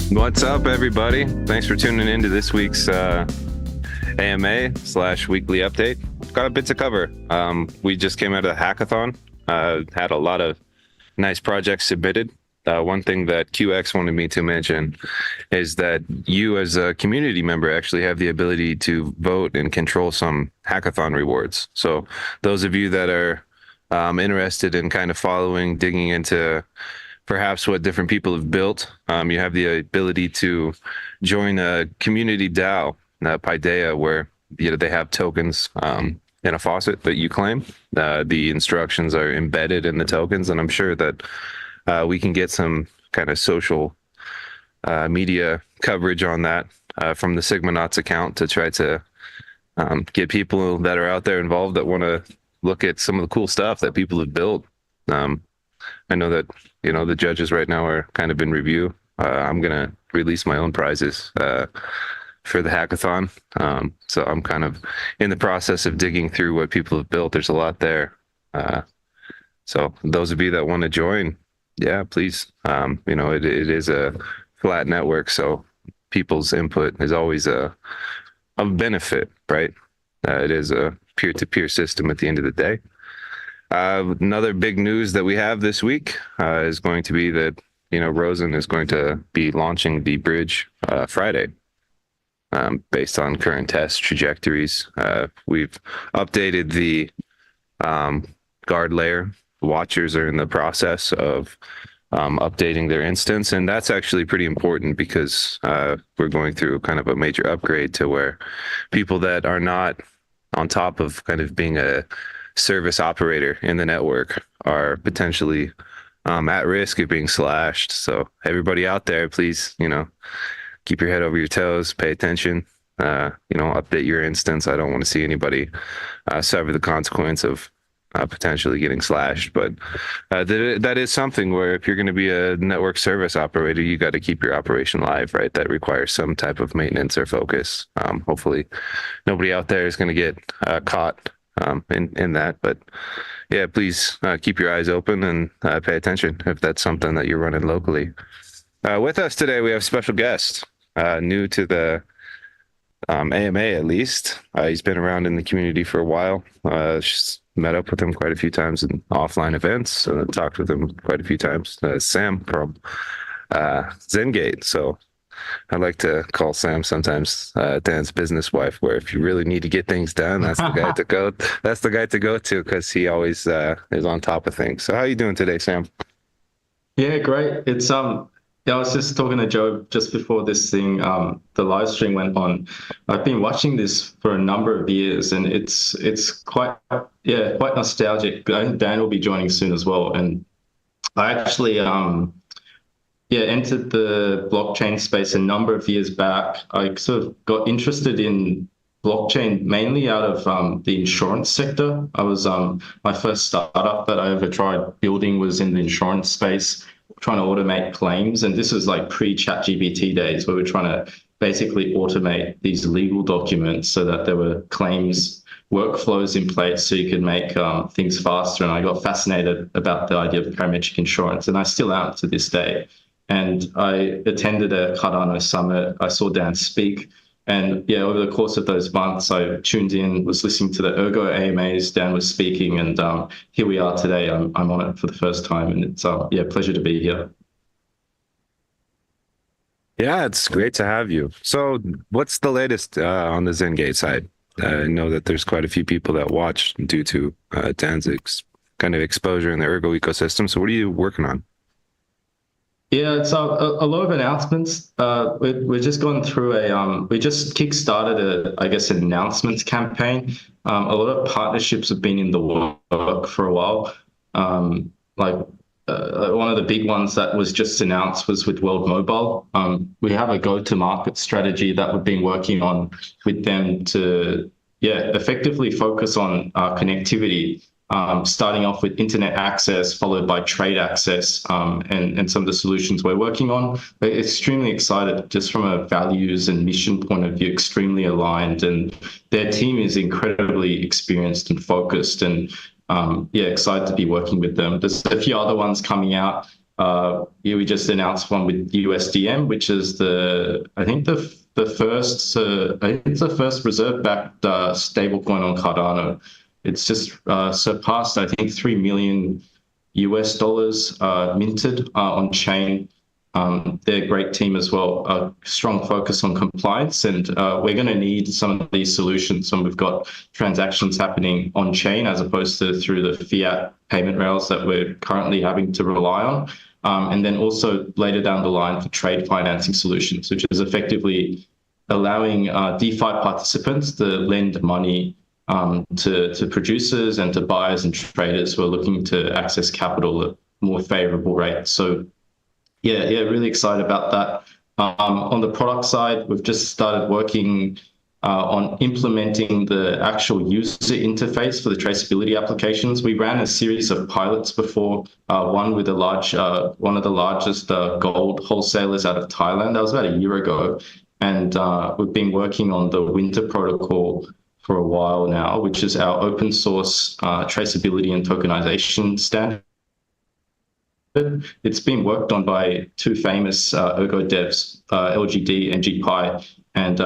What's up, everybody? Thanks for tuning in to this week's AMA/weekly update. Got a bit to cover. We just came out of Hackathon, had a lot of nice projects submitted. One thing that QX wanted me to mention is that you, as a community member, actually have the ability to vote and control some hackathon rewards. So those of you that are interested in kind of digging into perhaps what different people have built, you have the ability to join a community DAO, Paideia, where they have tokens in a faucet that you claim. The instructions are embedded in the tokens, and I'm sure that we can get some kind of social media coverage on that from the Sigmanauts account to try to get people that are out there involved that want to look at some of the cool stuff that people have built. I know that the judges right now are kind of in review. I'm gonna release my own prizes for the hackathon, so I'm kind of in the process of digging through what people have built. There's a lot there, so those of you that want to join, yeah, please. It is a flat network, so people's input is always of benefit, right? It is a peer-to-peer system at the end of the day. Another big news that we have this week is going to be that Rosen is going to be launching the bridge Friday, based on current test trajectories. We've updated the guard layer. Watchers are in the process of updating their instance, and that's actually pretty important because we're going through kind of a major upgrade to where people that are not on top of kind of being a service operator in the network are potentially at risk of being slashed. So everybody out there, please, keep your head over your toes, pay attention, update your instance. I don't want to see anybody suffer the consequence of potentially getting slashed. But that is something where if you're going to be a network service operator, you got to keep your operation live, right? That requires some type of maintenance or focus. Hopefully nobody out there is going to get caught in that, but yeah, please keep your eyes open and pay attention if that's something that you're running locally. With us today, we have a special guest, new to the AMA at least. He's been around in the community for a while. Just met up with him quite a few times in offline events, talked with him quite a few times. Sam from Zengate. So I like to call Sam sometimes Dan's business wife, where if you really need to get things done, that's the guy to go. That's the guy to go to because he always is on top of things. So how are you doing today, Sam? Yeah, great. It's I was just talking to Joe just before this thing, the live stream went on. I've been watching this for a number of years, and it's quite nostalgic. Dan will be joining soon as well, and I actually entered the blockchain space a number of years back. I sort of got interested in blockchain mainly out of the insurance sector. I was my first startup that I ever tried building was in the insurance space, trying to automate claims. And this was like pre-ChatGPT days where we're trying to basically automate these legal documents so that there were claims workflows in place so you could make things faster. And I got fascinated about the idea of parametric insurance, and I still am to this day. And I attended a Cardano summit. I saw Dan speak. And yeah, over the course of those months, I tuned in, was listening to the Ergo AMAs. Dan was speaking, and here we are today. I'm on it for the first time, and it's pleasure to be here. Yeah, it's great to have you. So what's the latest on the Zengate side? I know that there's quite a few people that watch due to Dan's kind of exposure in the Ergo ecosystem. So what are you working on? Yeah, it's a lot of announcements. We're just going through we just kickstarted an announcements campaign. A lot of partnerships have been in the work for a while. One of the big ones that was just announced was with World Mobile. We have a go-to-market strategy that we've been working on with them to, effectively focus on connectivity. Starting off with internet access, followed by trade access, and some of the solutions we're working on. We're extremely excited, just from a values and mission point of view, extremely aligned, and their team is incredibly experienced and focused, and excited to be working with them. There's a few other ones coming out Yeah, we just announced one with USDM, which is I think it's the first reserve-backed stablecoin on Cardano. It's just surpassed, I think, 3 million US dollars minted on chain. They're a great team as well. A strong focus on compliance, and we're going to need some of these solutions when we've got transactions happening on chain as opposed to through the fiat payment rails that we're currently having to rely on. And then also later down the line for trade financing solutions, which is effectively allowing DeFi participants to lend money to producers and to buyers and traders who are looking to access capital at more favorable rates. So yeah, really excited about that. On the product side, we've just started working on implementing the actual user interface for the traceability applications. We ran a series of pilots before, one with one of the largest gold wholesalers out of Thailand. That was about a year ago. And we've been working on the Winter protocol for a while now, which is our open source traceability and tokenization standard. It's been worked on by two famous Ergo devs, LGD and GPI, and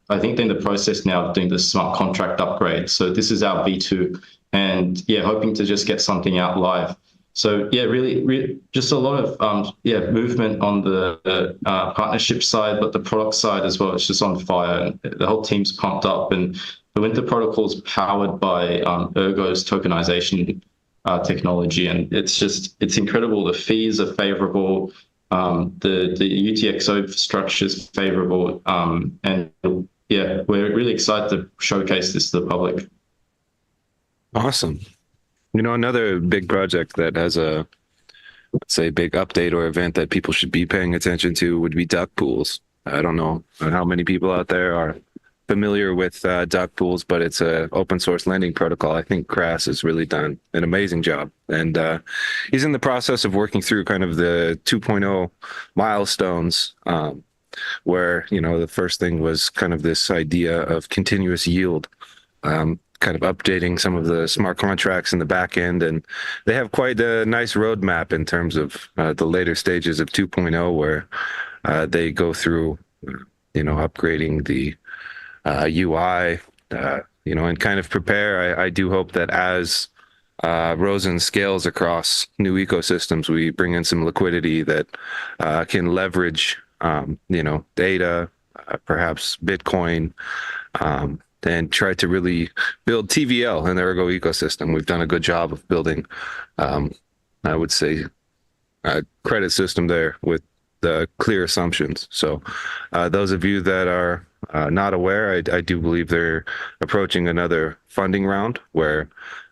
I think they're in the process now of doing the smart contract upgrade. So this is our V2, and yeah, hoping to just get something out live. So yeah, really just a lot of movement on the partnership side, but the product side as well. It's just on fire, and the whole team's pumped up. And the Winter protocol is powered by Ergo's tokenization technology, and it's incredible. The fees are favorable, the UTXO structure is favorable, and yeah, we're really excited to showcase this to the public. Awesome. Another big project that has a, let's say, big update or event that people should be paying attention to would be duck pools. I don't know how many people out there are familiar with duck pools, but it's a open source lending protocol. I think Crass has really done an amazing job, and he's in the process of working through kind of the 2.0 milestones, where the first thing was kind of this idea of continuous yield, kind of updating some of the smart contracts in the back end, and they have quite a nice roadmap in terms of the later stages of 2.0, where they go through upgrading the UI, and kind of prepare. I do hope that as Rosen scales across new ecosystems, we bring in some liquidity that can leverage, data, perhaps Bitcoin, and try to really build TVL in the Ergo ecosystem. We've done a good job of building, I would say, a credit system there with the clear assumptions. So those of you that are not aware, I do believe they're approaching another funding round where,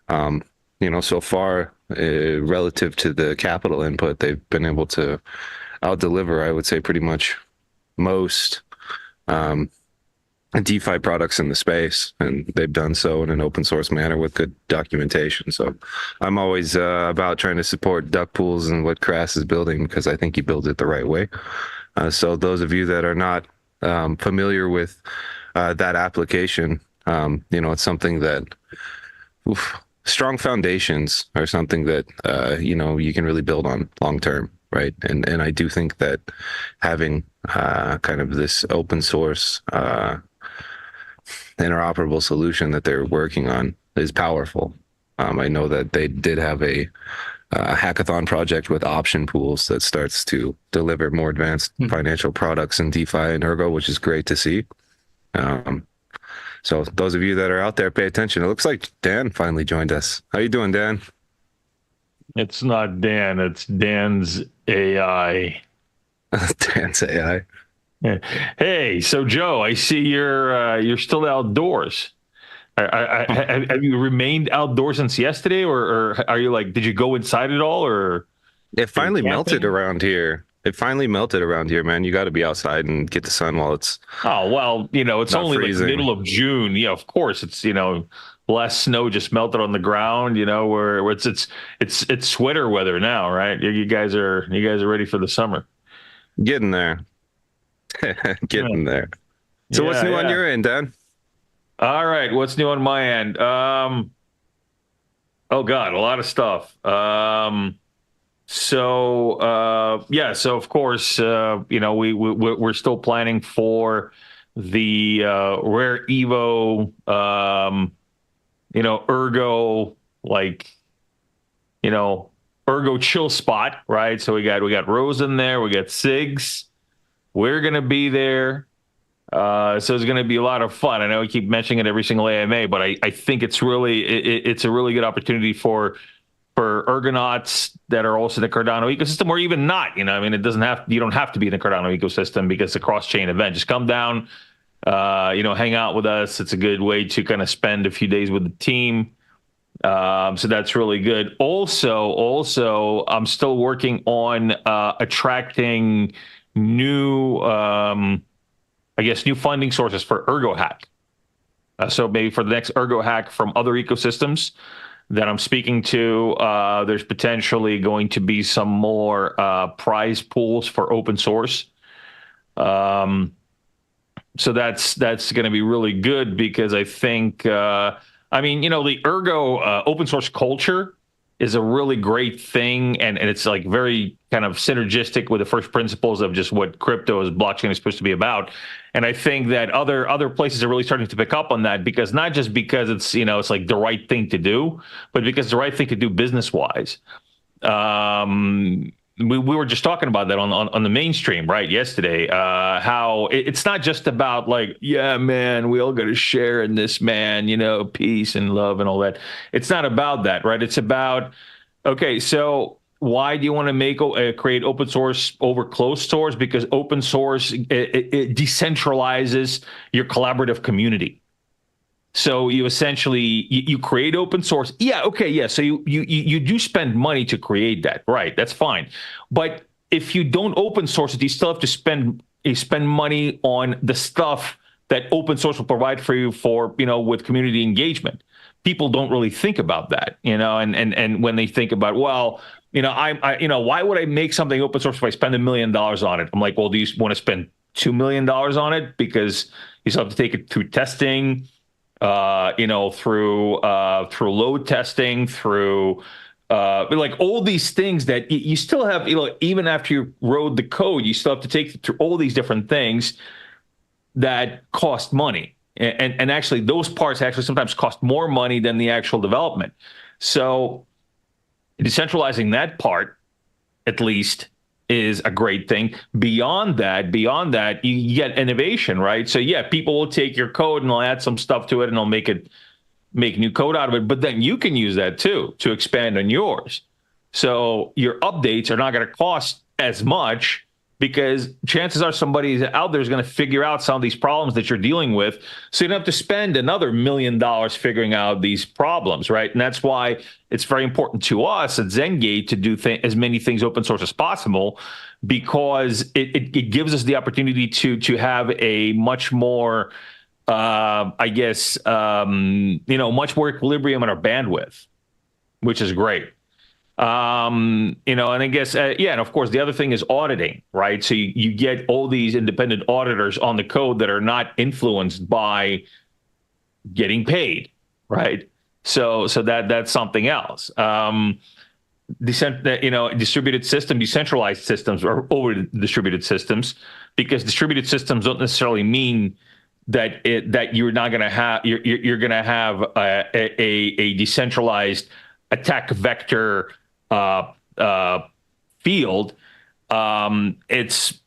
so far, relative to the capital input, they've been able to out-deliver, I would say, pretty much most DeFi products in the space, and they've done so in an open source manner with good documentation. So I'm always about trying to support duck pools and what Crass is building, because I think he builds it the right way. So those of you that are not familiar with that application, it's something that strong foundations are something that you can really build on long term, right? And I do think that having kind of this open source interoperable solution that they're working on is powerful. I know that they did have a hackathon project with option pools that starts to deliver more advanced financial products in DeFi and Ergo, which is great to see. So those of you that are out there, pay attention. It looks like Dan finally joined us. How you doing, Dan? It's not Dan, it's Dan's AI. Dan's AI. Hey, so Joe, I see you're still outdoors. Have you remained outdoors since yesterday, or are you did you go inside at all, or? It finally melted around here. Man. You got to be outside and get the sun while it's. Oh, well, it's only freezing. Middle of June. Yeah, of course. It's, less snow just melted on the ground, where it's sweater weather now, right? You guys are ready for the summer. Getting there. Getting there. So what's new on your end, Dan? All right, what's new on my end? Oh God, a lot of stuff. So of course, we're still planning for the Rare Evo, Ergo, like, Ergo chill spot, right? So we got Rose in there, we got Sigs. We're gonna be there. So it's going to be a lot of fun. I know we keep mentioning it every single AMA, but I think it's really it's a really good opportunity for Ergonauts that are also in the Cardano ecosystem, or even not. I mean, you don't have to be in the Cardano ecosystem because it's a cross-chain event. Just come down, hang out with us. It's a good way to kind of spend a few days with the team. So that's really good. Also, I'm still working on attracting new new funding sources for Ergo Hack. So maybe for the next Ergo Hack from other ecosystems that I'm speaking to, there's potentially going to be some more prize pools for open source. So that's going to be really good because I think, the Ergo open source culture is a really great thing, and it's like very kind of synergistic with the first principles of just what crypto as blockchain is supposed to be about. And I think that other places are really starting to pick up on that, because not just because it's it's like the right thing to do, but because the right thing to do business wise. We were just talking about that on the mainstream, right, yesterday, how it's not just about like, yeah, man, we all got to share in this, man, peace and love and all that. It's not about that, right? It's about, okay, so why do you want to create open source over closed source? Because open source, it decentralizes your collaborative community. So you essentially you create open source. Yeah, okay, yeah. So you do spend money to create that, right? That's fine. But if you don't open source it, you still have to spend money on the stuff that open source will provide for you with community engagement. People don't really think about that, and when they think about, well, why would I make something open source if I spend $1 million on it? I'm like, well, do you want to spend $2 million on it? Because you still have to take it through testing, through load testing, through like all these things that you still have, even after you wrote the code, you still have to take through all these different things that cost money. And actually those parts actually sometimes cost more money than the actual development. So decentralizing that part, at least, is a great thing. Beyond that, you get innovation, right? So yeah, people will take your code and they'll add some stuff to it and they'll make new code out of it. But then you can use that too to expand on yours. So your updates are not going to cost as much, because chances are somebody out there is going to figure out some of these problems that you're dealing with. So you don't have to spend another $1 million figuring out these problems, right? And that's why it's very important to us at Zengate to do as many things open source as possible, because it gives us the opportunity to have a much more, much more equilibrium in our bandwidth, which is great. And I guess, and of course, the other thing is auditing, right? So you get all these independent auditors on the code that are not influenced by getting paid, right? So that's something else. Distributed system, decentralized systems are over distributed systems, because distributed systems don't necessarily mean that you're not going to have you're going to have a decentralized attack vector field. It's,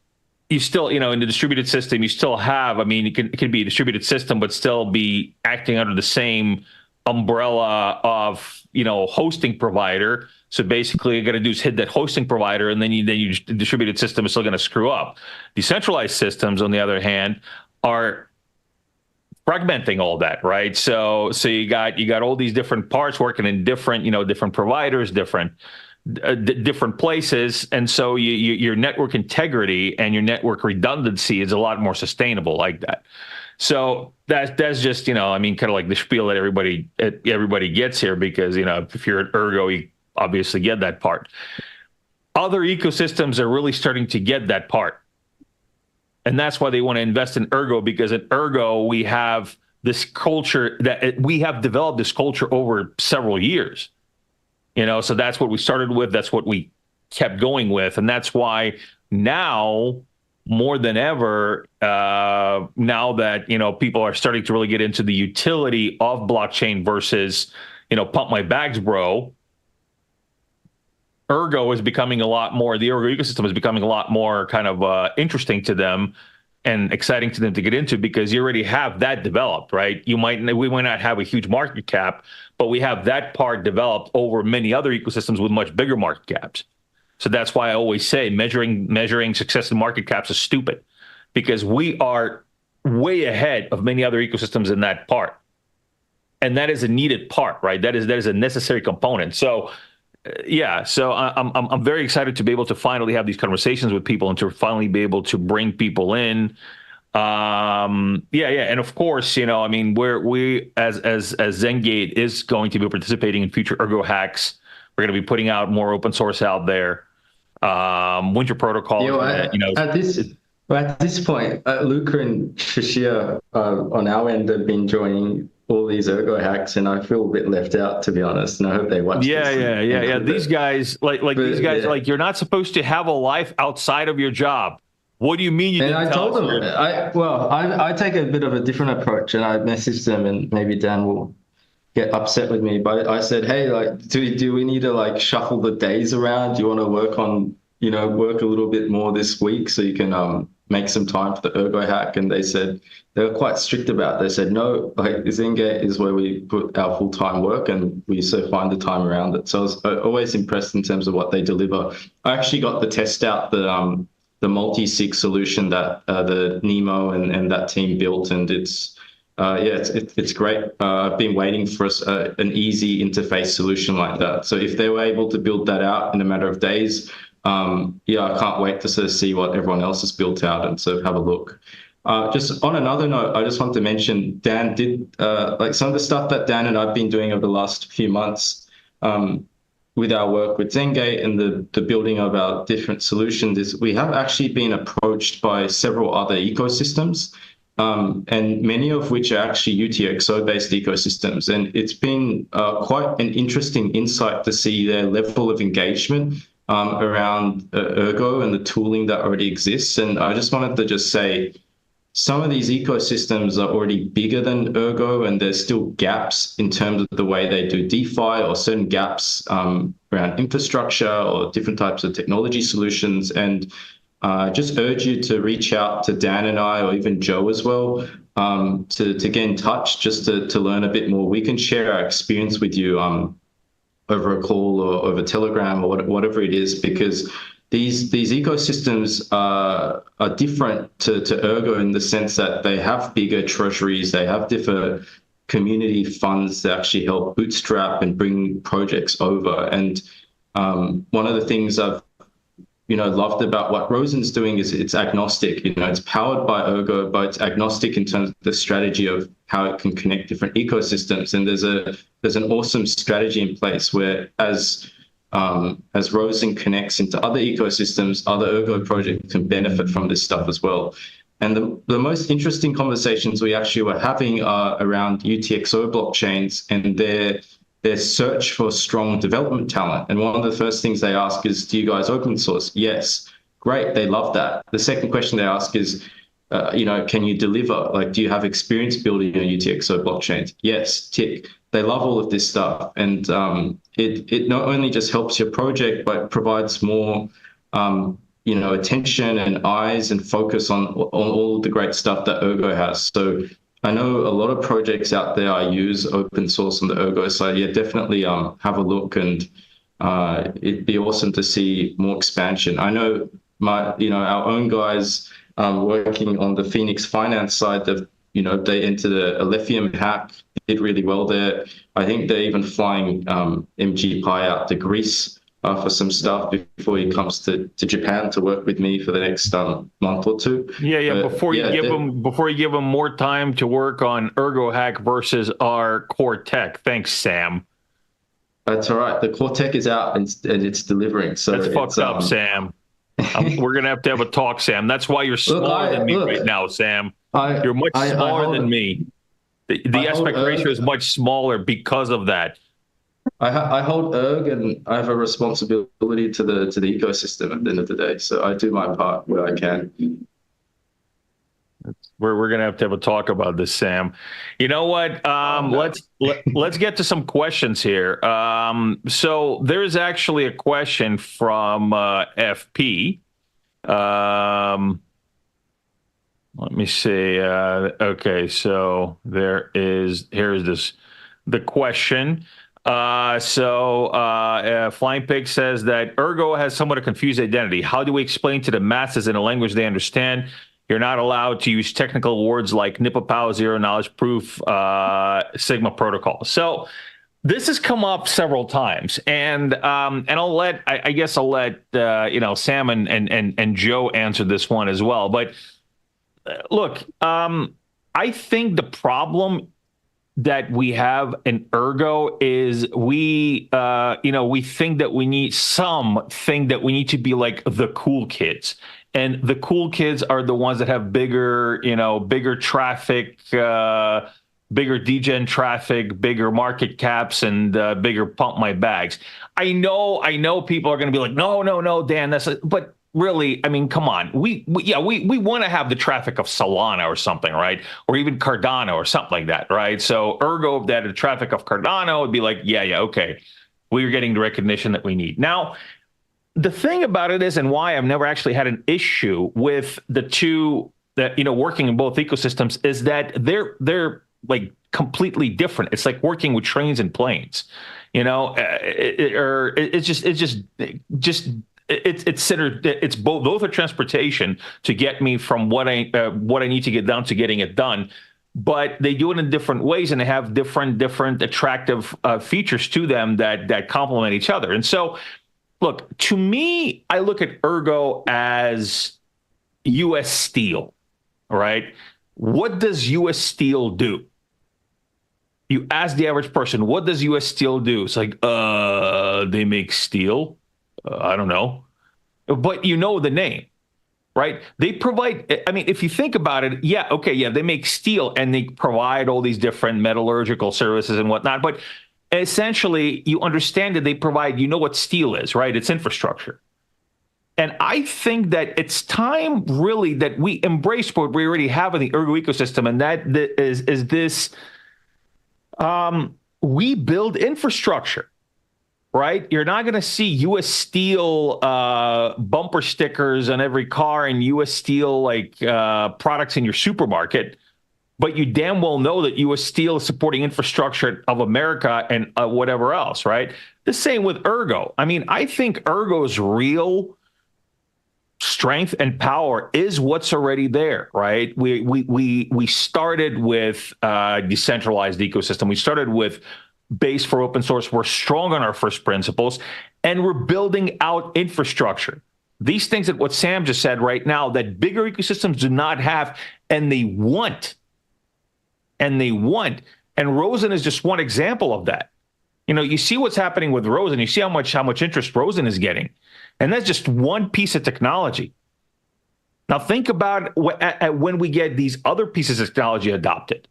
you still, in the distributed system, you still have, it can be a distributed system, but still be acting under the same umbrella of, hosting provider. So basically, you got to do is hit that hosting provider, and then the distributed system is still going to screw up. Decentralized systems, on the other hand, are fragmenting all that, right? So you got all these different parts working in different, different providers, different places, and so your network integrity and your network redundancy is a lot more sustainable like that. So that's just, kind of like the spiel that everybody gets here, because if you're at Ergo, you obviously get that part. Other ecosystems are really starting to get that part. And that's why they want to invest in Ergo, because at Ergo, we have this culture we have developed this culture over several years. So that's what we started with. That's what we kept going with. And that's why now, more than ever, now that, people are starting to really get into the utility of blockchain versus, pump my bags, bro. Ergo is becoming the Ergo ecosystem is becoming a lot more kind of interesting to them and exciting to them to get into, because you already have that developed, right? We might not have a huge market cap, but we have that part developed over many other ecosystems with much bigger market caps. So that's why I always say measuring success in market caps is stupid, because we are way ahead of many other ecosystems in that part. And that is a needed part, right? That is a necessary component. So so I'm very excited to be able to finally have these conversations with people and to finally be able to bring people in. And of course, we as Zengate is going to be participating in future Ergo hacks. We're going to be putting out more open source out there. Winter Protocol. At this point, Luca and Shashir on our end have been joining all these Ergo hacks, and I feel a bit left out, to be honest. And I hope they watch. Yeah. These guys, like you're not supposed to have a life outside of your job. What do you mean? And I told them, I take a bit of a different approach, and I messaged them, and maybe Dan will get upset with me, but I said, hey, do we need to shuffle the days around? Do you want to work on, work a little bit more this week so you can make some time for the Ergo hack? And they were quite strict about it. They said, no, Zengate is where we put our full-time work, and we find the time around it. So I was always impressed in terms of what they deliver. I actually got to test out the multi-sig solution that the Nemo and that team built, and it's great. I've been waiting for an easy interface solution like that. So if they were able to build that out in a matter of days, I can't wait to sort of see what everyone else has built out and sort of have a look. Just on another note, I just want to mention Dan did some of the stuff that Dan and I've been doing over the last few months with our work with Zengate and the building of our different solutions. Is we have actually been approached by several other ecosystems. And many of which are actually UTXO-based ecosystems. And it's been quite an interesting insight to see their level of engagement around Ergo and the tooling that already exists. And I just wanted to say, some of these ecosystems are already bigger than Ergo, and there's still gaps in terms of the way they do DeFi, or certain gaps around infrastructure or different types of technology solutions. And just urge you to reach out to Dan and I, or even Joe as well, to get in touch, just to learn a bit more. We can share our experience with you over a call or over Telegram or whatever it is, because these ecosystems are different to Ergo in the sense that they have bigger treasuries, they have different community funds that actually help bootstrap and bring projects over. And one of the things I've loved about what Rosen's doing is it's agnostic. It's powered by Ergo, but it's agnostic in terms of the strategy of how it can connect different ecosystems. And there's an awesome strategy in place where as Rosen connects into other ecosystems, other Ergo projects can benefit from this stuff as well. And the most interesting conversations we actually were having are around UTXO blockchains and their search for strong development talent. And one of the first things they ask is, do you guys open source? Yes. Great. They love that. The second question they ask is, can you deliver? Do you have experience building a UTXO blockchains? Yes. Tick. They love all of this stuff. And it not only just helps your project, but provides more, attention and eyes and focus on all the great stuff that Ergo has. So I know a lot of projects out there use open source on the Ergo side. Yeah, definitely have a look, and it'd be awesome to see more expansion. I know our own guys working on the Phoenix Finance side, they entered a Lithium hack, did really well there. I think they're even flying MG Pi out to Greece for some stuff before he comes to Japan to work with me for the next month or two. Before you give him more time to work on Ergo hack versus our core tech. Thanks, Sam. That's all right. The core tech is out and it's delivering. So that's fucked up, Sam. We're gonna have to have a talk, Sam. That's why you're smaller than me right now, Sam. You're much smaller than me. The aspect ratio is much smaller because of that. I hold Erg, and I have a responsibility to the ecosystem at the end of the day. So I do my part where I can. We're gonna have to have a talk about this, Sam. You know what? No. Let's get to some questions here. So there's actually a question from FP. Let me see. Okay, so here's the question. Flying Pig says that Ergo has somewhat a confused identity. How do we explain to the masses in a language they understand? You're not allowed to use technical words like NIPAPOW, zero knowledge proof, Sigma protocol. So this has come up several times, and I guess I'll let Sam and Joe answer this one as well. But look, I think the problem that we have in Ergo is we think that we need to be like the cool kids. And the cool kids are the ones that have bigger traffic, bigger degen traffic, bigger market caps, and bigger pump my bags. I know people are going to be like, no, Dan, but really, I mean, come on. We want to have the traffic of Solana or something, right? Or even Cardano or something like that, right? So Ergo, if they had the traffic of Cardano, would be like, yeah, okay. We're getting the recognition that we need. Now, the thing about it is, and why I've never actually had an issue with the two that, working in both ecosystems, is that they're like completely different. It's like working with trains and planes, it's both a transportation to get me from what I need to get done to getting it done, but they do it in different ways, and they have different attractive features to them that complement each other. And so, look, to me, I look at Ergo as U.S. Steel, right? What does U.S. Steel do? You ask the average person, what does U.S. Steel do? It's like, they make steel. I don't know. But you know the name, right? They provide, I mean, if you think about it, they make steel and they provide all these different metallurgical services and whatnot. But essentially, you understand that they provide, what steel is, right? It's infrastructure. And I think that it's time really that we embrace what we already have in the Ergo ecosystem. And that is this, we build infrastructure. Right? You're not going to see U.S. Steel bumper stickers on every car and U.S. Steel products in your supermarket, but you damn well know that U.S. Steel is supporting infrastructure of America and whatever else, right? The same with Ergo. I mean, I think Ergo's real strength and power is what's already there, right? We started with decentralized ecosystem. We started with base for open source. We're strong on our first principles, and we're building out infrastructure. These things that what Sam just said right now, that bigger ecosystems do not have, and they want. And Rosen is just one example of that. You see what's happening with Rosen. You see how much interest Rosen is getting. And that's just one piece of technology. Now think about when we get these other pieces of technology adopted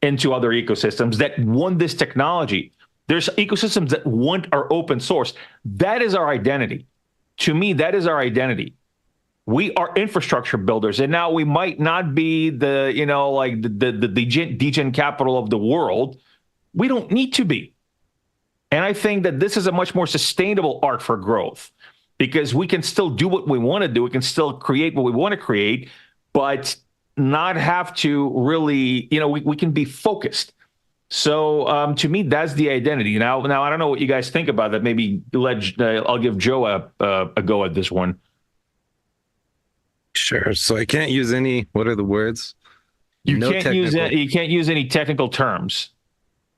into other ecosystems that want this technology. There's ecosystems that want our open source. That is our identity. To me, that is our identity. We are infrastructure builders, and now we might not be the degen capital of the world. We don't need to be. And I think that this is a much more sustainable arc for growth, because we can still do what we want to do. We can still create what we want to create, but not have to really, we can be focused. So to me, that's the identity. Now I don't know what you guys think about that. Maybe I'll give Joe a go at this one. Sure. So I can't use what are the words? You can't use any technical terms.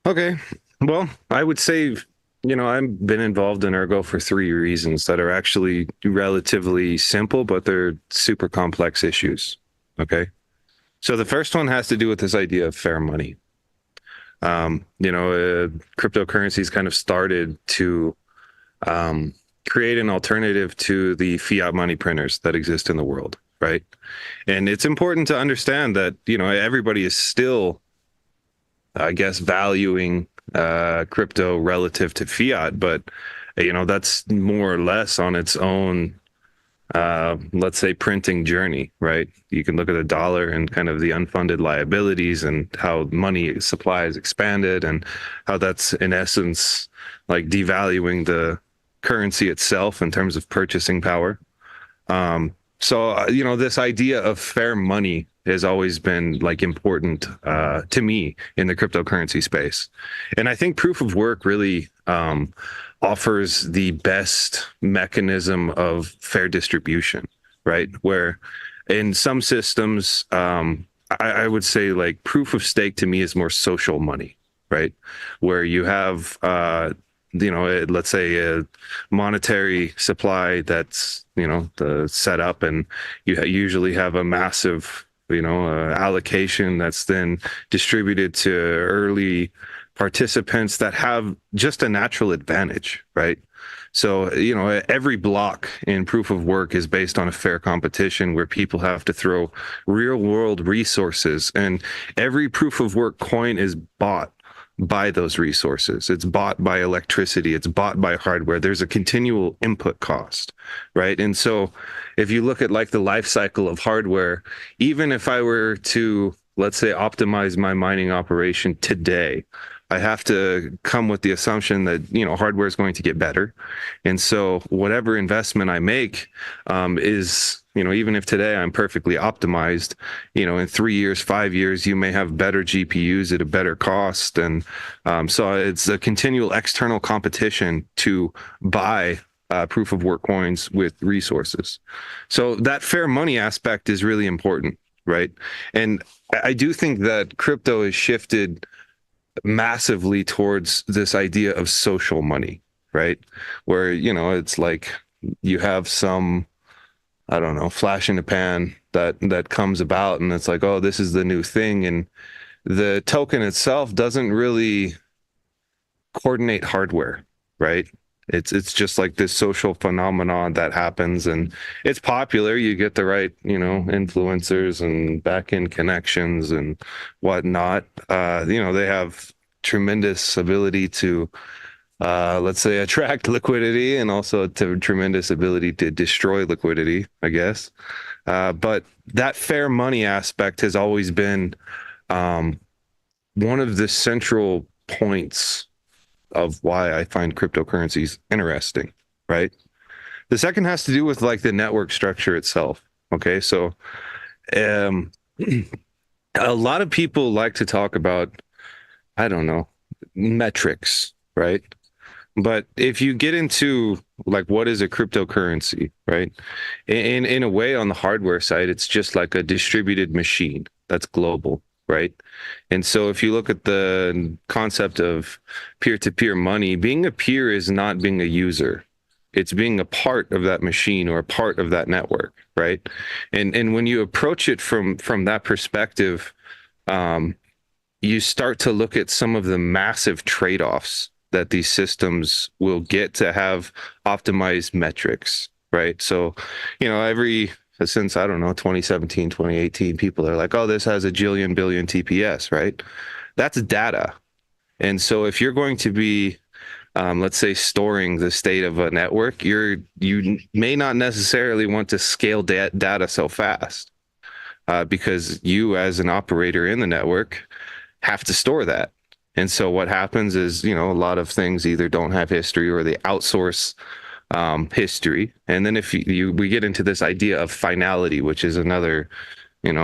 Okay. Well, I would say, I've been involved in Ergo for 3 reasons that are actually relatively simple, but they're super complex issues. Okay. So the first one has to do with this idea of fair money. Cryptocurrencies kind of started to create an alternative to the fiat money printers that exist in the world, right? And it's important to understand that, everybody is still, I guess, valuing crypto relative to fiat, but that's more or less on its own, let's say, printing journey, right? You can look at the dollar and kind of the unfunded liabilities and how money supply is expanded and how that's in essence like devaluing the currency itself in terms of purchasing power. So this idea of fair money has always been like important to me in the cryptocurrency space. And I think proof of work really offers the best mechanism of fair distribution, right? Where in some systems, I would say like proof of stake to me is more social money, right? Where you have, let's say a monetary supply that's, the setup, and you usually have a massive, allocation that's then distributed to early participants that have just a natural advantage, right? So, every block in proof of work is based on a fair competition where people have to throw real world resources, and every proof of work coin is bought by those resources. It's bought by electricity. It's bought by hardware. There's a continual input cost, right? And so if you look at like the life cycle of hardware, even if I were to, let's say, optimize my mining operation today, I have to come with the assumption that, hardware is going to get better. And so whatever investment I make is, even if today I'm perfectly optimized, in 3 years, 5 years, you may have better GPUs at a better cost. And so it's a continual external competition to buy proof of work coins with resources. So that fair money aspect is really important, right? And I do think that crypto has shifted massively towards this idea of social money, right? Where, it's like you have some, I don't know, flash in the pan that comes about, and it's like, oh, this is the new thing. And the token itself doesn't really coordinate hardware, right? It's just like this social phenomenon that happens, and it's popular. You get the right, influencers and back-end connections and whatnot. They have tremendous ability to, let's say, attract liquidity, and also to tremendous ability to destroy liquidity, I guess. But that fair money aspect has always been one of the central points of why I find cryptocurrencies interesting, right? The second has to do with like the network structure itself. Okay, so a lot of people like to talk about, I don't know, metrics, right? But if you get into like what is a cryptocurrency, right? In a way, on the hardware side, it's just like a distributed machine that's global, right? And so if you look at the concept of peer-to-peer money, being a peer is not being a user. It's being a part of that machine or a part of that network, right? And when you approach it from that perspective, you start to look at some of the massive trade-offs that these systems will get to have optimized metrics, right? So, since, I don't know, 2017, 2018, people are like, oh, this has a jillion billion TPS, right? That's data. And so if you're going to be, let's say, storing the state of a network, you may not necessarily want to scale data so fast because you, as an operator in the network, have to store that. And so what happens is, a lot of things either don't have history or they outsource history. And then if we get into this idea of finality, which is another,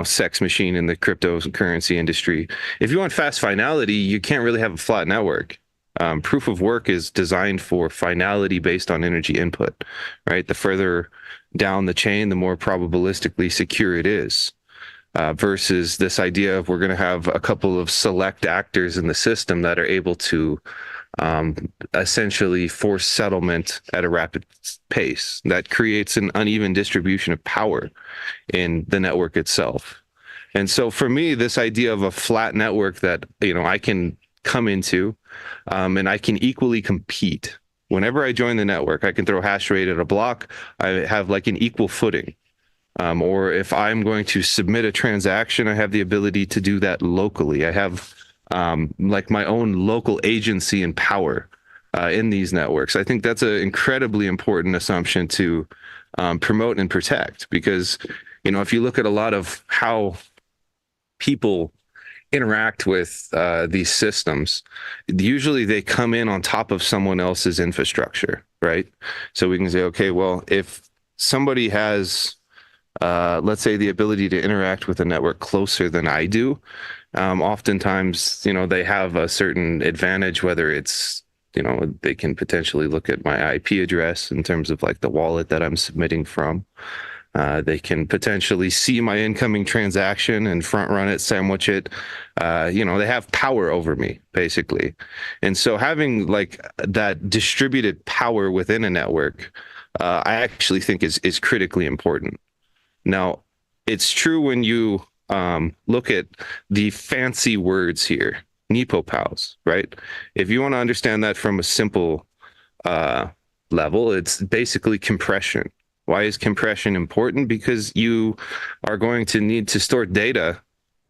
sex machine in the cryptocurrency industry. If you want fast finality, you can't really have a flat network. Proof of work is designed for finality based on energy input, right? The further down the chain, the more probabilistically secure it is. Versus this idea of we're going to have a couple of select actors in the system that are able to essentially force settlement at a rapid pace. That creates an uneven distribution of power in the network itself. And so for me, this idea of a flat network that, I can come into and I can equally compete. Whenever I join the network, I can throw hash rate at a block. I have like an equal footing. Or if I'm going to submit a transaction, I have the ability to do that locally. I have like my own local agency and power in these networks. I think that's an incredibly important assumption to promote and protect, because, you know, if you look at a lot of how people interact with these systems, usually they come in on top of someone else's infrastructure, right? So we can say, okay, well, if somebody has, let's say, the ability to interact with a network closer than I do, oftentimes, you know, they have a certain advantage, whether it's, you know, they can potentially look at my IP address in terms of like the wallet that I'm submitting from. They can potentially see my incoming transaction and front run it, sandwich it. You know, they have power over me, basically. And so having like that distributed power within a network, I actually think is critically important. Now, it's true when you look at the fancy words here, NepoPows, right? If you want to understand that from a simple level, it's basically compression. Why is compression important? Because you are going to need to store data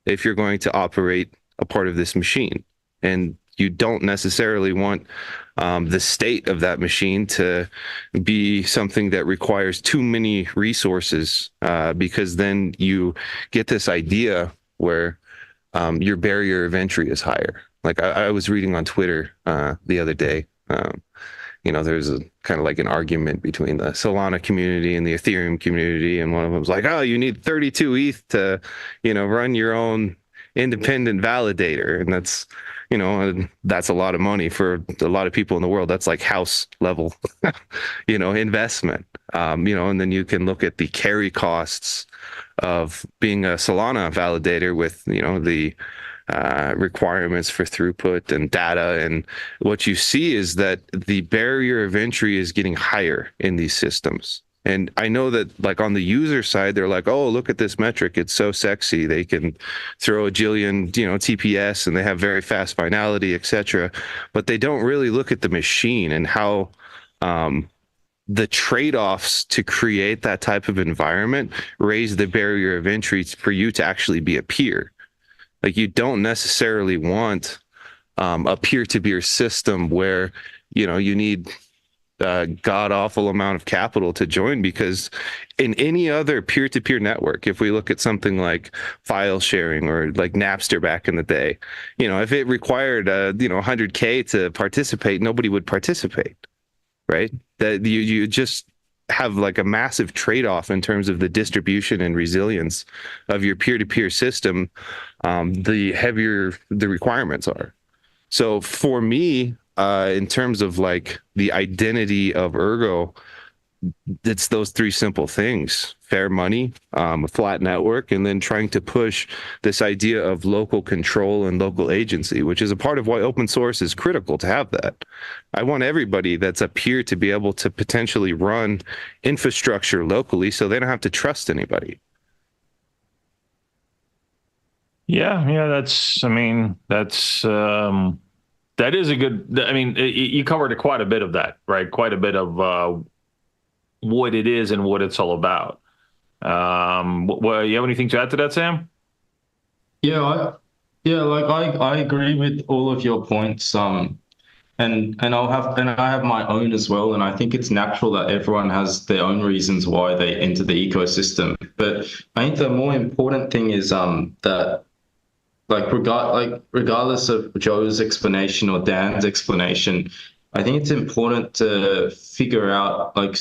if you're going to operate a part of this machine. And you don't necessarily want the state of that machine to be something that requires too many resources, because then you get this idea where your barrier of entry is higher. Like I was reading on Twitter the other day, you know, there's a kind of like an argument between the Solana community and the Ethereum community. And one of them was like, oh, you need 32 ETH to, you know, run your own independent validator. And that's, you know, that's a lot of money for a lot of people in the world. That's like house level, you know, investment. You know, and then you can look at the carry costs of being a Solana validator with, you know, the requirements for throughput and data. And what you see is that the barrier of entry is getting higher in these systems. And I know that like on the user side, they're like, oh, look at this metric. It's so sexy. They can throw a jillion, you know, TPS and they have very fast finality, etc. But they don't really look at the machine and how the trade-offs to create that type of environment raise the barrier of entry for you to actually be a peer. Like you don't necessarily want a peer-to-peer system where, you know, you need a god-awful amount of capital to join, because in any other peer-to-peer network, if we look at something like file sharing or like Napster back in the day, you know, if it required, you know, 100K to participate, nobody would participate, right? That you just have like a massive trade-off in terms of the distribution and resilience of your peer-to-peer system, the heavier the requirements are. So for me, in terms of like the identity of Ergo, it's those three simple things: fair money, a flat network, and then trying to push this idea of local control and local agency, which is a part of why open source is critical to have that. I want everybody that's a peer to be able to potentially run infrastructure locally so they don't have to trust anybody. Yeah, that is a good, I mean, you covered quite a bit of that, right? Quite a bit of what it is and what it's all about. Well, you have anything to add to that, Sam? Yeah, I agree with all of your points. And I have my own as well. And I think it's natural that everyone has their own reasons why they enter the ecosystem. But I think the more important thing is that regardless of Joe's explanation or Dan's explanation, I think it's important to figure out a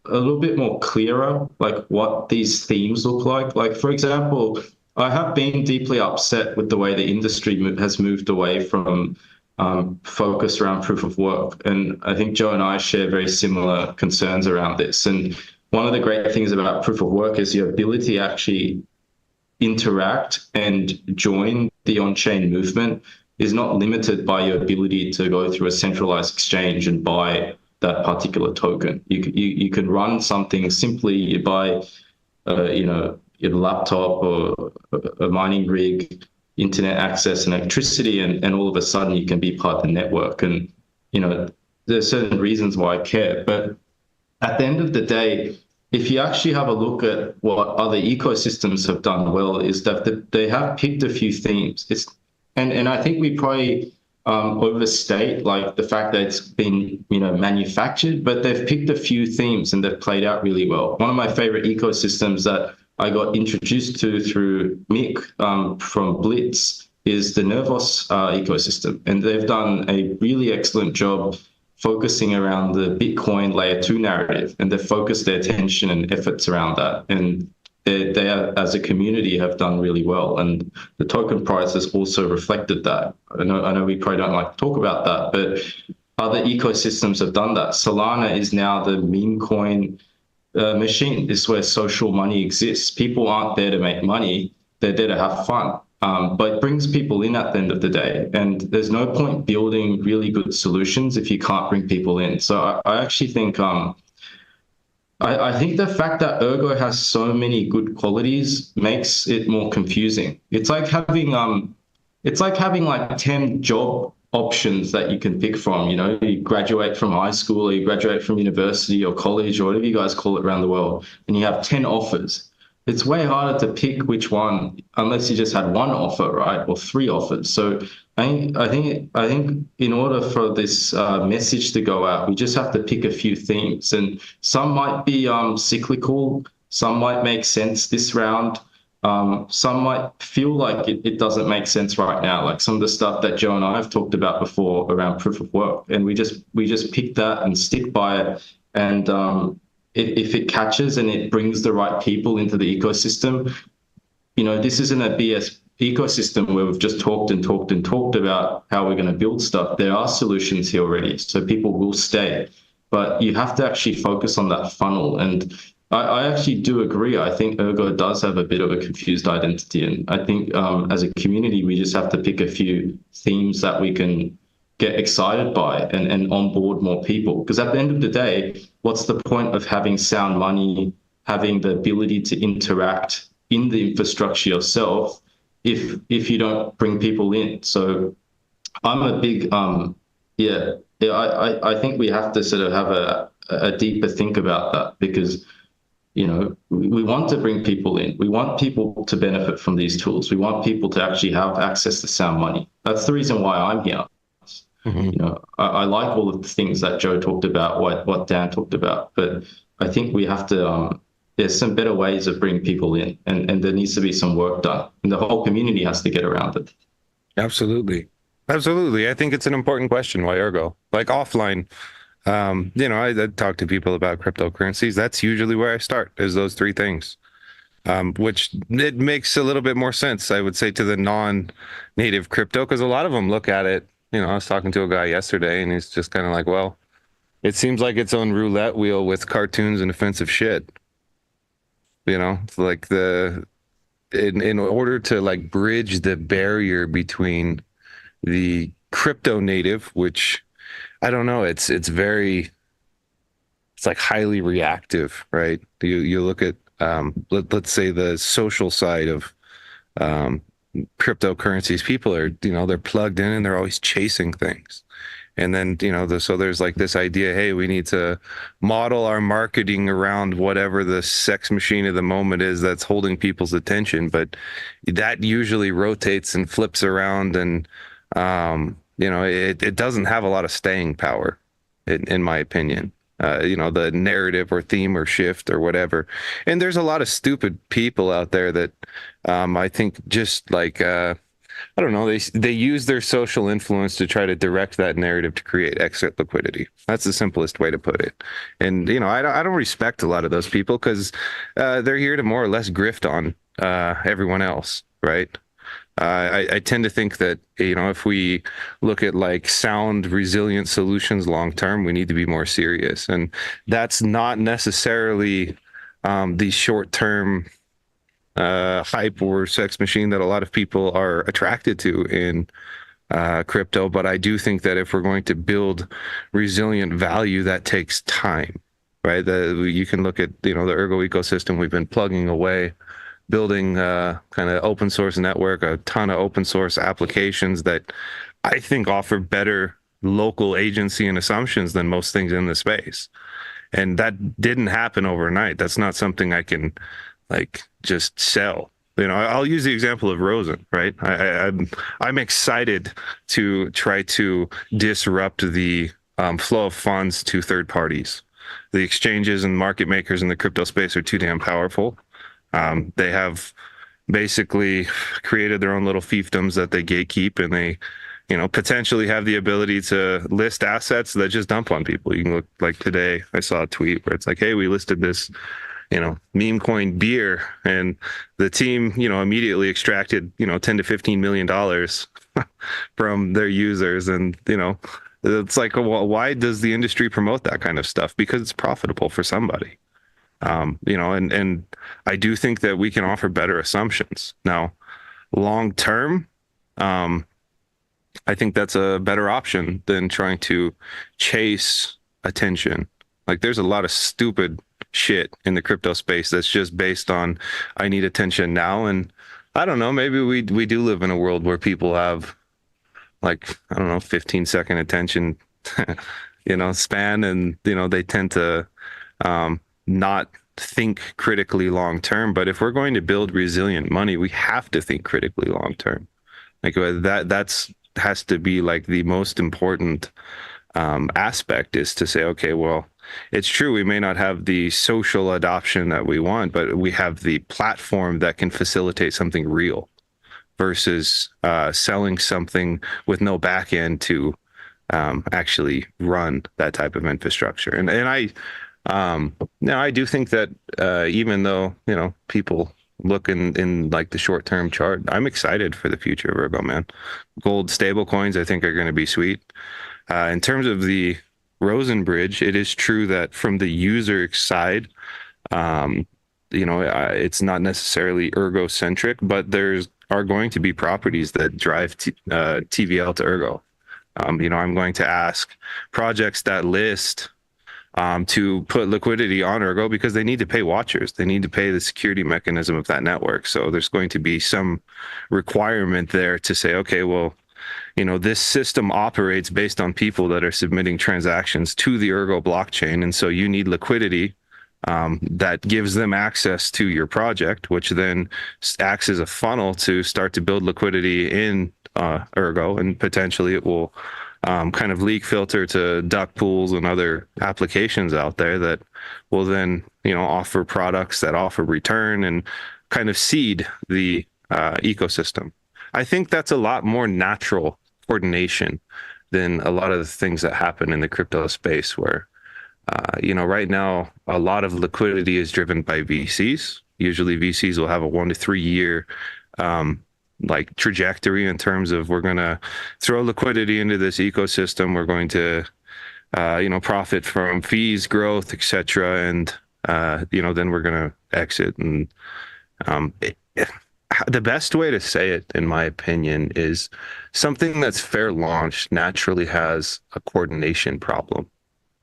little bit more clearer, like what these themes look like. Like, for example, I have been deeply upset with the way the industry has moved away from focus around proof of work. And I think Joe and I share very similar concerns around this. And one of the great things about proof of work is your ability to actually interact and join the on-chain movement is not limited by your ability to go through a centralized exchange and buy that particular token. You can run something simply. You buy, your laptop or a mining rig, internet access and electricity, and all of a sudden you can be part of the network. And, you know, there's certain reasons why I care. But at the end of the day, if you actually have a look at what other ecosystems have done well, is that they have picked a few themes. And I think we probably overstate like the fact that it's been, manufactured, but they've picked a few themes and they've played out really well. One of my favorite ecosystems that I got introduced to through Mick from Blitz is the Nervos ecosystem. And they've done a really excellent job focusing around the Bitcoin layer 2 narrative, and they've focused their attention and efforts around that. And they as a community have done really well, and the token price has also reflected that. I know we probably don't like to talk about that, but other ecosystems have done that. Solana is now the meme coin machine. This is where social money exists. People aren't there to make money; they're there to have fun. But it brings people in at the end of the day, and there's no point building really good solutions if you can't bring people in. So I actually think I think the fact that Ergo has so many good qualities makes it more confusing. It's like having like 10 job options that you can pick from. You graduate from high school, or you graduate from university or college, or whatever you guys call it around the world, and you have 10 offers. It's way harder to pick which one unless you just had one offer, right? Or 3 offers. So I think in order for this message to go out, we just have to pick a few themes, and some might be cyclical, some might make sense this round, some might feel like it doesn't make sense right now, like some of the stuff that Joe and I have talked about before around proof of work, and we just pick that and stick by it, and if it catches and it brings the right people into the ecosystem, this isn't a BS ecosystem where we've just talked about how we're going to build stuff. There are solutions here already, so people will stay, but you have to actually focus on that funnel. And I actually do agree. I think Ergo does have a bit of a confused identity, and I think as a community, we just have to pick a few themes that we can get excited by and onboard more people. Because at the end of the day, what's the point of having sound money, having the ability to interact in the infrastructure yourself, if you don't bring people in? So I'm a big I think we have to sort of have a deeper think about that, because we want to bring people in. We want people to benefit from these tools. We want people to actually have access to sound money. That's the reason why I'm here. Mm-hmm. I like all of the things that Joe talked about, what Dan talked about, but I think we have to, there's some better ways of bringing people in, and there needs to be some work done, and the whole community has to get around it. Absolutely. I think it's an important question. Why Ergo? Like offline, I talk to people about cryptocurrencies. That's usually where I start, is those 3 things. Which it makes a little bit more sense, I would say, to the non-native crypto, because a lot of them look at it. I was talking to a guy yesterday, and he's just kind of like, well, it seems like its own roulette wheel with cartoons and offensive shit. It's like in order to like bridge the barrier between the crypto native, which I don't know, it's like highly reactive, right? You look at let's say the social side of cryptocurrencies. People are, they're plugged in and they're always chasing things. And then, so there's like this idea, hey, we need to model our marketing around whatever the sex machine of the moment is that's holding people's attention. But that usually rotates and flips around, and, it doesn't have a lot of staying power, in my opinion. The narrative or theme or shift or whatever. And there's a lot of stupid people out there that I think just like, I don't know, they use their social influence to try to direct that narrative to create exit liquidity. That's the simplest way to put it. And, I don't respect a lot of those people, because they're here to more or less grift on everyone else, right? I tend to think that, if we look at like sound, resilient solutions long term, we need to be more serious. And that's not necessarily the short term hype or sex machine that a lot of people are attracted to in crypto. But I do think that if we're going to build resilient value, that takes time, right? You can look at, the Ergo ecosystem. We've been plugging away, building kind of open source network, a ton of open source applications that I think offer better local agency and assumptions than most things in the space. And that didn't happen overnight. That's not something I can like just sell. I'll use the example of Rosen, right? I'm excited to try to disrupt the flow of funds to third parties. The exchanges and market makers in the crypto space are too damn powerful. They have basically created their own little fiefdoms that they gatekeep, and they, potentially have the ability to list assets that just dump on people. You can look, like today, I saw a tweet where it's like, hey, we listed this meme coin beer, and the team, immediately extracted, 10 to 15 million dollars from their users. And, it's like, well, why does the industry promote that kind of stuff? Because it's profitable for somebody. And I do think that we can offer better assumptions. Now, long term, I think that's a better option than trying to chase attention. Like, there's a lot of stupid shit in the crypto space that's just based on, I need attention now. And I don't know, maybe we do live in a world where people have, like, I don't know, 15-second attention span, and they tend to not think critically long term. But if we're going to build resilient money, we have to think critically long term. Like, that's has to be like the most important aspect, is to say, okay, well, it's true, we may not have the social adoption that we want, but we have the platform that can facilitate something real, versus selling something with no back end to actually run that type of infrastructure. And I do think that even though people look in like the short-term chart, I'm excited for the future of Ergo, man. Gold stable coins, I think, are going to be sweet. In terms of the Rosen bridge, it is true that from the user side, it's not necessarily Ergo centric, but there's are going to be properties that drive TVL to Ergo. I'm going to ask projects that list to put liquidity on Ergo, because they need to pay watchers. They need to pay the security mechanism of that network. So there's going to be some requirement there to say, okay, well, this system operates based on people that are submitting transactions to the Ergo blockchain. And so you need liquidity that gives them access to your project, which then acts as a funnel to start to build liquidity in Ergo, and potentially it will kind of leak filter to duck pools and other applications out there that will then offer products that offer return and kind of seed the ecosystem. I think that's a lot more natural coordination than a lot of the things that happen in the crypto space, where right now a lot of liquidity is driven by VCs. Usually VCs will have a 1 to 3 year like trajectory in terms of, we're going to throw liquidity into this ecosystem, we're going to profit from fees, growth, etc., and then we're going to exit. And the best way to say it, in my opinion, is something that's fair launched naturally has a coordination problem.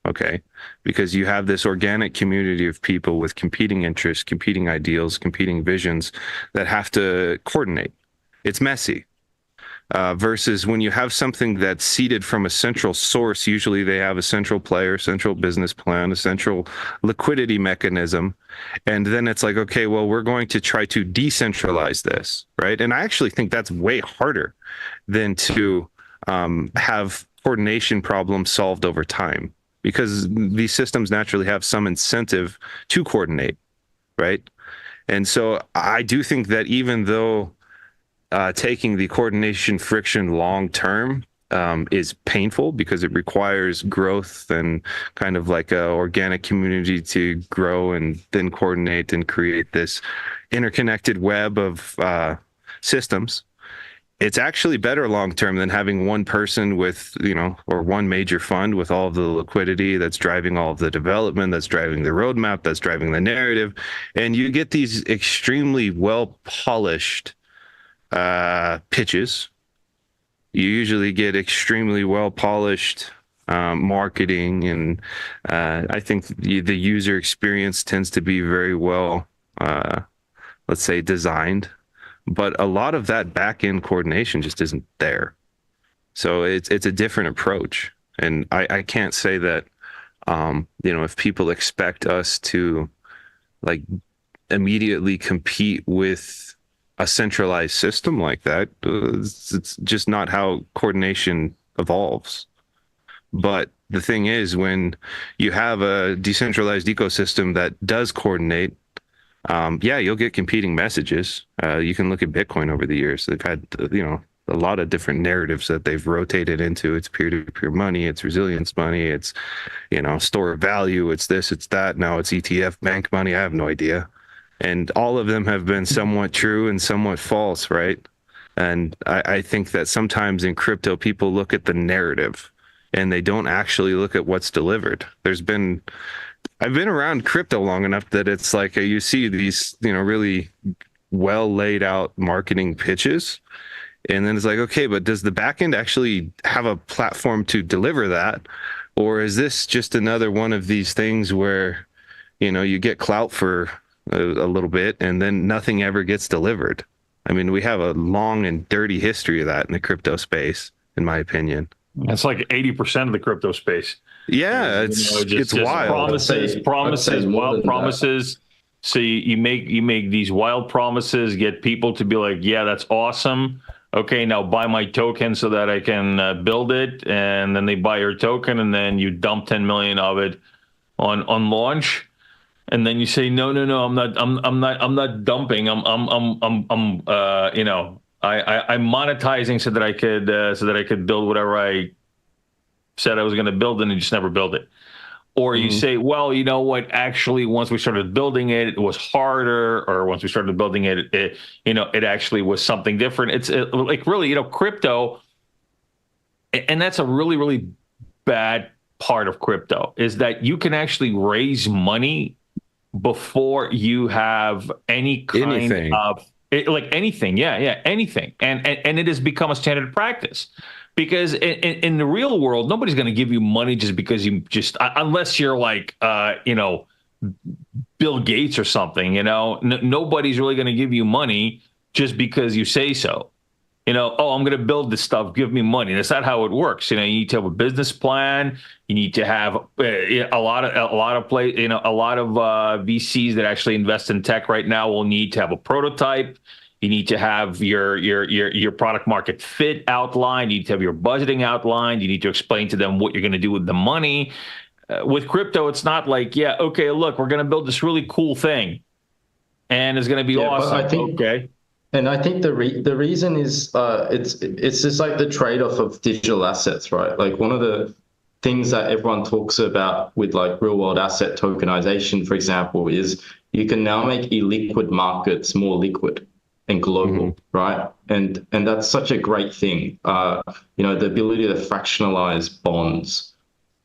Okay, because you have this organic community of people with competing interests, competing ideals, competing visions that have to coordinate. It's messy. Versus when you have something that's seeded from a central source, usually they have a central player, central business plan, a central liquidity mechanism. And then it's like, okay, well, we're going to try to decentralize this, right? And I actually think that's way harder than to have coordination problems solved over time, because these systems naturally have some incentive to coordinate, right? And so I do think that even though taking the coordination friction long term is painful, because it requires growth and kind of like a organic community to grow and then coordinate and create this interconnected web of systems, it's actually better long term than having one person with, or one major fund with all of the liquidity that's driving all of the development, that's driving the roadmap, that's driving the narrative. And you get these extremely well polished pitches. You usually get extremely well polished marketing, and I think the user experience tends to be very well, let's say, designed. But a lot of that back end coordination just isn't there. So it's a different approach. And I can't say that, if people expect us to like immediately compete with a centralized system like that. It's just not how coordination evolves. But the thing is, when you have a decentralized ecosystem that does coordinate, yeah, you'll get competing messages. You can look at Bitcoin over the years. They've had, a lot of different narratives that they've rotated into. It's peer-to-peer money, it's resilience money, it's, store of value, it's this, it's that. Now it's ETF bank money. I have no idea. And all of them have been somewhat true and somewhat false, right? And I think that sometimes in crypto, people look at the narrative and they don't actually look at what's delivered. I've been around crypto long enough that it's like you see these, really well laid out marketing pitches. And then it's like, okay, but does the backend actually have a platform to deliver that? Or is this just another one of these things where, you get clout for a little bit and then nothing ever gets delivered? I mean, we have a long and dirty history of that in the crypto space, in my opinion. That's like 80% of the crypto space. Yeah, it's wild. Promises, wild promises. So you make these wild promises, get people to be like, yeah, that's awesome. Okay, now buy my token so that I can build it, and then they buy your token, and then you dump 10 million of it on launch, and then you say, no, I'm not dumping. I'm monetizing so that I could build whatever I said I was going to build, and you just never build it. Or you say, well, you know what? Actually, once we started building it, it was harder. Or once we started building it, it actually was something different. It's like really, crypto, and that's a really, really bad part of crypto is that you can actually raise money before you have any kind of anything. Yeah, anything, and it has become a standard practice. Because in the real world, nobody's going to give you money just because unless you're like, Bill Gates or something, nobody's really going to give you money just because you say so. Oh, I'm going to build this stuff. Give me money. That's not how it works. You need to have a business plan. You need to have a lot of VCs that actually invest in tech right now will need to have a prototype. You need to have your product market fit outlined. You need to have your budgeting outlined. You need to explain to them what you're going to do with the money. With crypto, it's not like, yeah, okay, look, we're going to build this really cool thing, and it's going to be awesome. And I think the reason is it's just like the trade-off of digital assets, right? Like one of the things that everyone talks about with like real-world asset tokenization, for example, is you can now make illiquid markets more liquid and global, right? And that's such a great thing. The ability to fractionalize bonds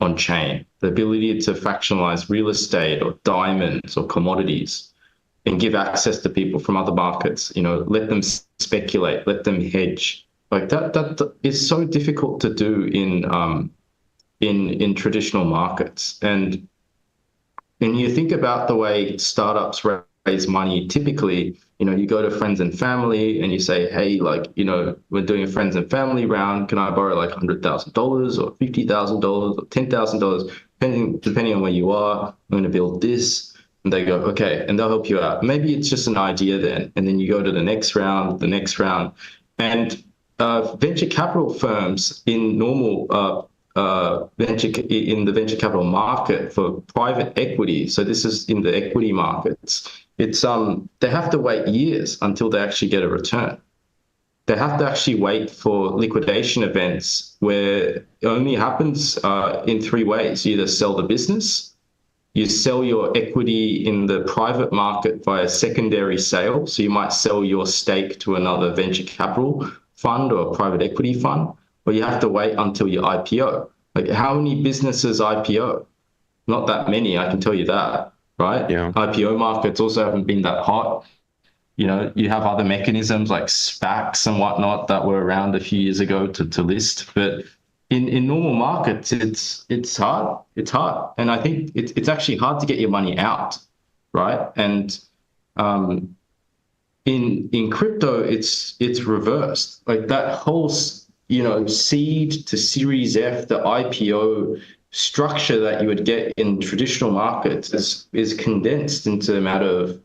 on chain, the ability to fractionalize real estate or diamonds or commodities and give access to people from other markets, let them speculate, let them hedge. Like that is so difficult to do in traditional markets. And you think about the way startups raise money, typically, you go to friends and family and you say, hey, we're doing a friends and family round. Can I borrow like $100,000 or $50,000 or $10,000, depending on where you are? I'm going to build this. And they go, okay, and they'll help you out. Maybe it's just an idea then. And then you go to the next round. And venture capital firms in normal in the venture capital market for private equity. So this is in the equity markets. It's they have to wait years until they actually get a return. They have to actually wait for liquidation events where it only happens in three ways. You either sell the business, you sell your equity in the private market via secondary sale. So you might sell your stake to another venture capital fund or a private equity fund, or you have to wait until you IPO. Like how many businesses IPO? Not that many, I can tell you that. Right? Yeah. IPO markets also haven't been that hot. You have other mechanisms like SPACs and whatnot that were around a few years ago to list. But in normal markets, it's hard. It's hard. And I think it's actually hard to get your money out, right? And in crypto, it's reversed. Like that whole seed to Series F, the IPO structure that you would get in traditional markets is condensed into a matter of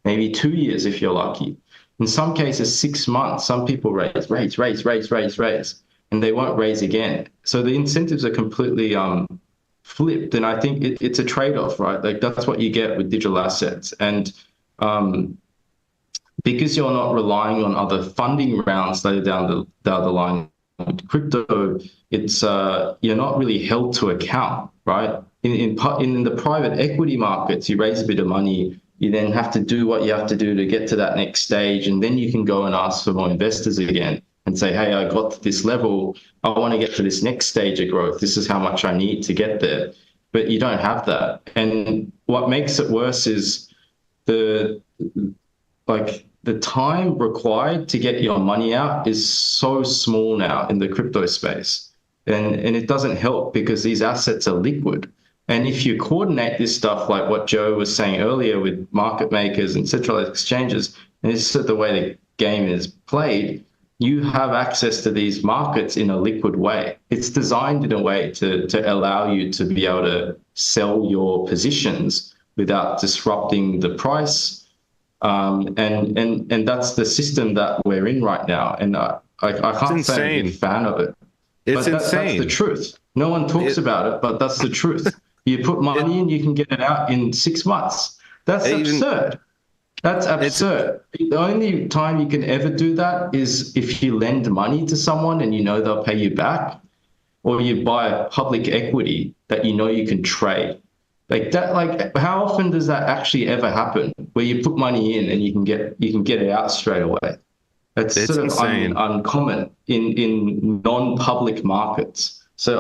maybe 2 years if you're lucky. In some cases, 6 months, some people raise, and they won't raise again. So the incentives are completely flipped. And I think it's a trade-off, right? Like that's what you get with digital assets. And because you're not relying on other funding rounds later down the line with crypto, it's you're not really held to account, right? In the private equity markets, you raise a bit of money, you then have to do what you have to do to get to that next stage, and then you can go and ask for more investors again and say, hey, I got to this level, I want to get to this next stage of growth. This is how much I need to get there. But you don't have that. And what makes it worse is the time required to get your money out is so small now in the crypto space. And it doesn't help because these assets are liquid. And if you coordinate this stuff, like what Joe was saying earlier with market makers and centralized exchanges, and this is the way the game is played, you have access to these markets in a liquid way. It's designed in a way to allow you to be able to sell your positions without disrupting the price. And that's the system that we're in right now. And I can't say I'm a big fan of it. It's insane. That's the truth. No one talks about it, but that's the truth. You put money in, you can get it out in 6 months. That's absurd. That's absurd. The only time you can ever do that is if you lend money to someone and you know they'll pay you back, or you buy public equity that you know you can trade. Like that, like how often does that actually ever happen where you put money in and you can get it out straight away? It's sort of uncommon in non-public markets. So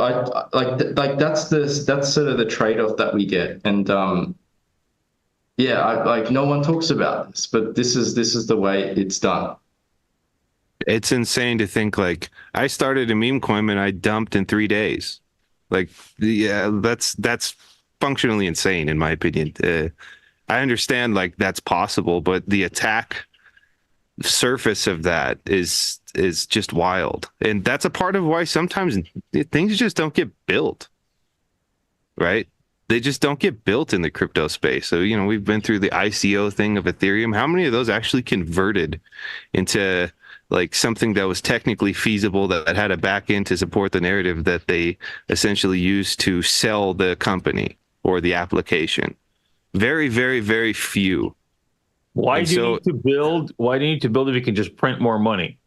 that's sort of the trade-off that we get. And like no one talks about this, but this is the way it's done. It's insane to think like I started a meme coin and I dumped in 3 days. Like, yeah, that's functionally insane in my opinion. I understand like that's possible, but the attack surface of that is just wild. And that's a part of why sometimes things just don't get built, right? They just don't get built in the crypto space. So, you know, we've been through the ICO thing of Ethereum. How many of those actually converted into like something that was technically feasible, that had a back end to support the narrative that they essentially used to sell the company or the application? Very, very, very few. Why do you need to build? Why do you need to build if you can just print more money?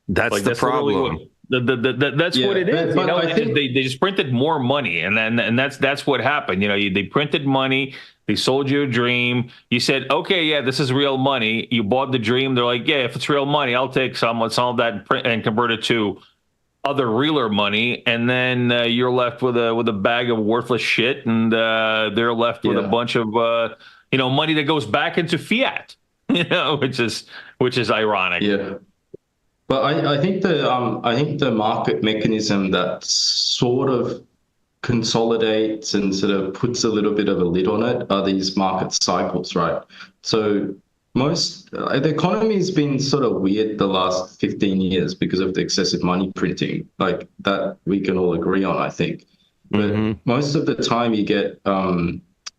That's the problem. That's what it is. You know, they just printed more money, and that's what happened. You know, they printed money. They sold you a dream. You said, okay, yeah, this is real money. You bought the dream. They're like, yeah, if it's real money, I'll take some of that and convert it to other realer money. And then you're left with a bag of worthless shit, and they're left with a bunch of money that goes back into fiat. You know, which is ironic. Yeah. But I think the market mechanism that sort of consolidates and sort of puts a little bit of a lid on it are these market cycles, right? So the economy has been sort of weird the last 15 years because of the excessive money printing, like that we can all agree on, I think. But most of the time you get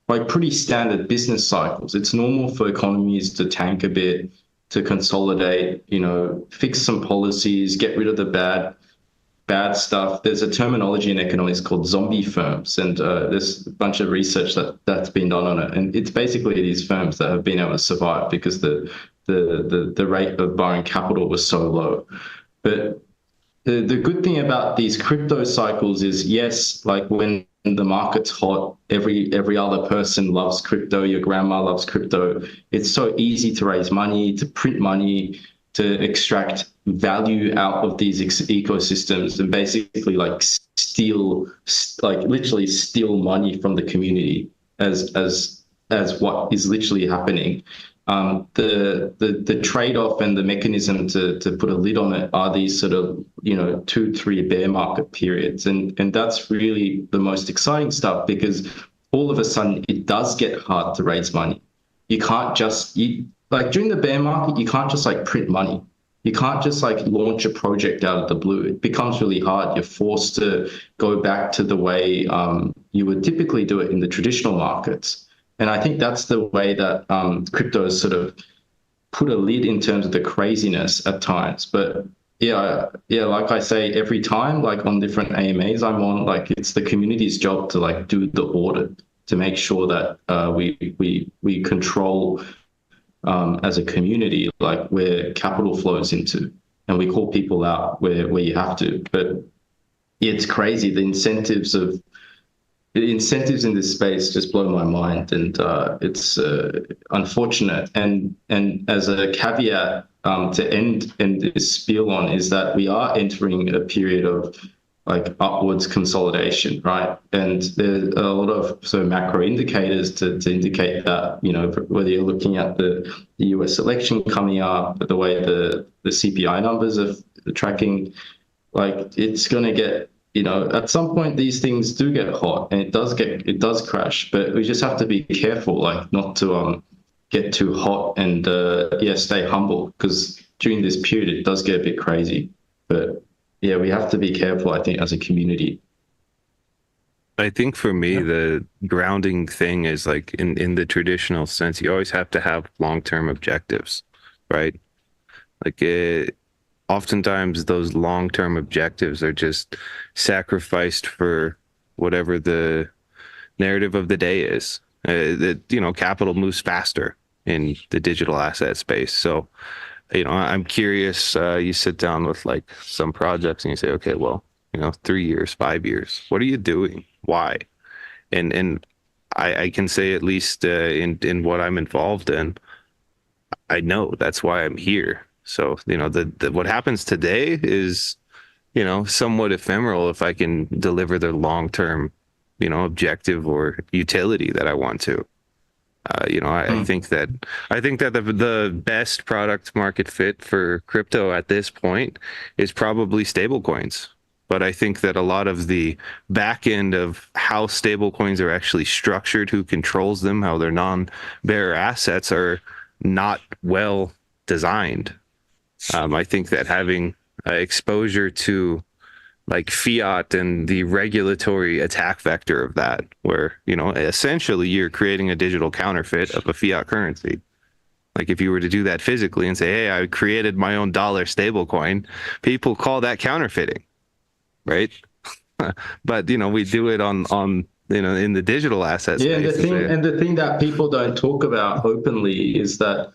like pretty standard business cycles. It's normal for economies to tank a bit, to consolidate, you know, fix some policies, get rid of the bad stuff. There's a terminology in economics called zombie firms, and there's a bunch of research that's been done on it. And it's basically these firms that have been able to survive because the rate of borrowing capital was so low. But the good thing about these crypto cycles is, yes, like when the market's hot, every other person loves crypto, your grandma loves crypto. It's so easy to raise money, to print money, to extract value out of these ecosystems and basically like literally steal money from the community as what is literally happening. The trade-off and the mechanism to put a lid on it are these sort of, 2-3 bear market periods. And that's really the most exciting stuff, because all of a sudden it does get hard to raise money. You can't just, like during the bear market, you can't just like print money. You can't just like launch a project out of the blue. It becomes really hard. You're forced to go back to the way you would typically do it in the traditional markets. And I think that's the way that crypto has sort of put a lid in terms of the craziness at times. But yeah, like I say, every time, like on different AMAs I'm on, like it's the community's job to like do the audit to make sure that we control as a community, like where capital flows into, and we call people out where you have to. But it's crazy. The incentives in this space just blow my mind, and it's unfortunate. And as a caveat to end this spiel on is that we are entering a period of like upwards consolidation, right? And there's a lot of sort of macro indicators to indicate that, you know, whether you're looking at the US election coming up, the way the CPI numbers are tracking, like it's going to get, you know, at some point these things do get hot, and it does crash, but we just have to be careful, like not to get too hot, and stay humble, because during this period it does get a bit crazy. But yeah, we have to be careful, I think, as a community. I think for me, the grounding thing is like in the traditional sense, you always have to have long-term objectives, right? Like oftentimes those long-term objectives are just sacrificed for whatever the narrative of the day is. That, you know, capital moves faster in the digital asset space. So, you know, I'm curious, you sit down with like some projects and you say, okay, well, you know, 3 years, 5 years, what are you doing? Why? And I can say, at least in what I'm involved in, I know that's why I'm here. So, you know, the what happens today is, you know, somewhat ephemeral if I can deliver the long-term, you know, objective or utility that I want to. You know, I think that the best product market fit for crypto at this point is probably stablecoins. But I think that a lot of the back end of how stablecoins are actually structured, who controls them, how they're non-bearer assets, are not well designed. I think that having exposure to like fiat and the regulatory attack vector of that, where, you know, essentially you're creating a digital counterfeit of a fiat currency. Like if you were to do that physically and say, hey, I created my own dollar stablecoin, people call that counterfeiting, right? But, you know, we do it on you know, in the digital assets. Yeah, the thing that people don't talk about openly is that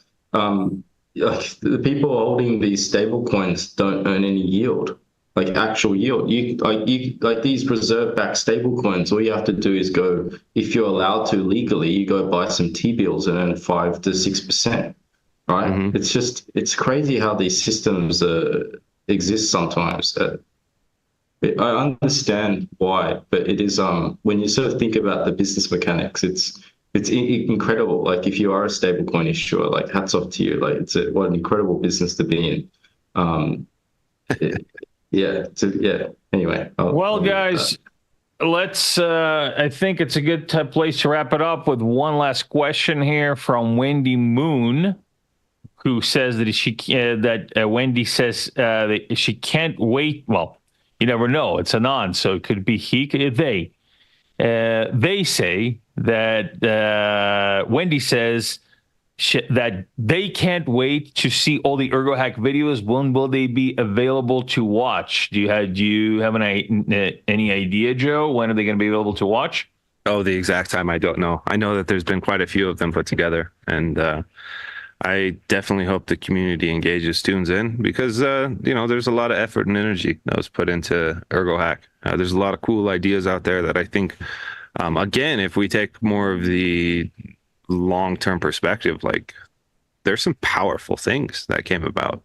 like the people holding these stable coins don't earn any yield, like actual yield. You like these reserve-backed stable coins, all you have to do is go, if you're allowed to legally, you go buy some T-bills and earn 5 to 6%, right? Mm-hmm. It's crazy how these systems exist sometimes. I understand why, but it is when you sort of think about the business mechanics, it's incredible. Like if you are a stablecoin issuer, like hats off to you. Like what an incredible business to be in. Anyway. Well, guys, let's. I think it's a good place to wrap it up with one last question here from Wendy Moon, who says that Wendy says that she can't wait. Well, you never know. It's anon, so it could be he, they. They say that Wendy says that they can't wait to see all the Ergo Hack videos. When will they be available to watch? Do you have any idea, Joe? When are they going to be available to watch? Oh, the exact time, I don't know. I know that there's been quite a few of them put together, and I definitely hope the community engages, tunes in, because you know, there's a lot of effort and energy that was put into Ergo Hack. There's a lot of cool ideas out there that I think, again, if we take more of the long-term perspective, like there's some powerful things that came about.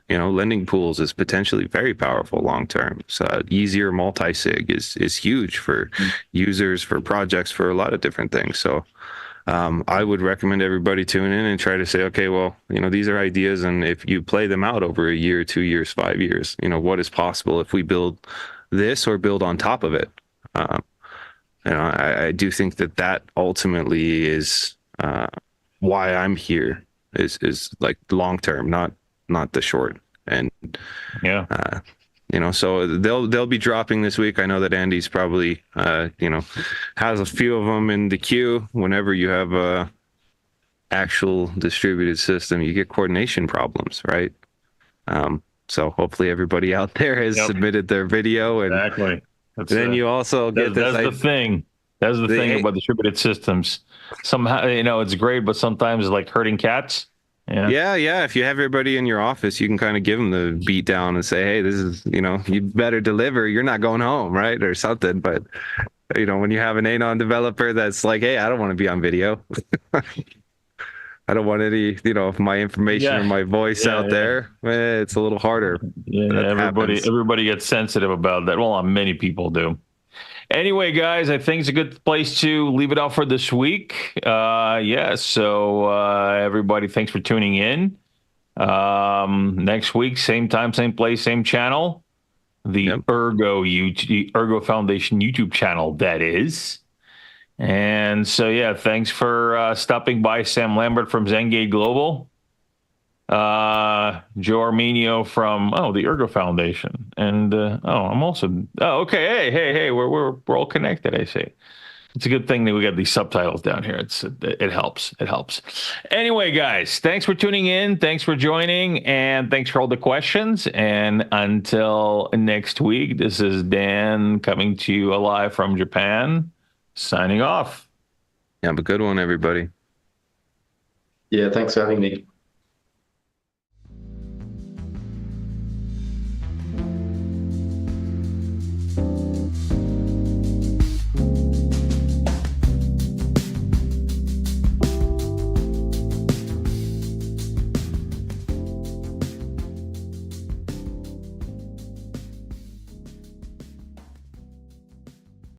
You know, lending pools is potentially very powerful long-term. So easier multi-sig is huge for users, for projects, for a lot of different things. So I would recommend everybody tune in and try to say, okay, well, you know, these are ideas, and if you play them out over a year, 2 years, 5 years, you know, what is possible if we build this or build on top of it? You know, I do think that ultimately is why I'm here, is like long term, not the short. And yeah. You know, so they'll be dropping this week. I know that Andy's probably you know, has a few of them in the queue. Whenever you have actual distributed system, you get coordination problems, right? So hopefully everybody out there has submitted their video, and Exactly. then you also get this. That's the thing. That's the thing about distributed systems. Somehow, it's great, but sometimes it's like herding cats. Yeah. If you have everybody in your office, you can kind of give them the beat down and say, hey, this is, you better deliver. You're not going home, right? Or something. But, when you have an anon developer that's like, hey, I don't want to be on video. I don't want any, of my information or my voice out there. It's a little harder. Yeah, everybody gets sensitive about that. Well, many people do. Anyway, guys, I think it's a good place to leave it off for this week. So everybody, thanks for tuning in. Next week, same time, same place, same channel. The Ergo Foundation YouTube channel, that is. And so, thanks for stopping by, Sam Lambert from Zengate Global. Joe Armeanio from the Ergo Foundation, and I'm also okay. Hey, we're all connected. I see. It's a good thing that we got these subtitles down here. It helps. It helps. Anyway, guys, thanks for tuning in. Thanks for joining, and thanks for all the questions. And until next week, this is Dan coming to you live from Japan, signing off. Have a good one, everybody. Yeah, thanks for having me.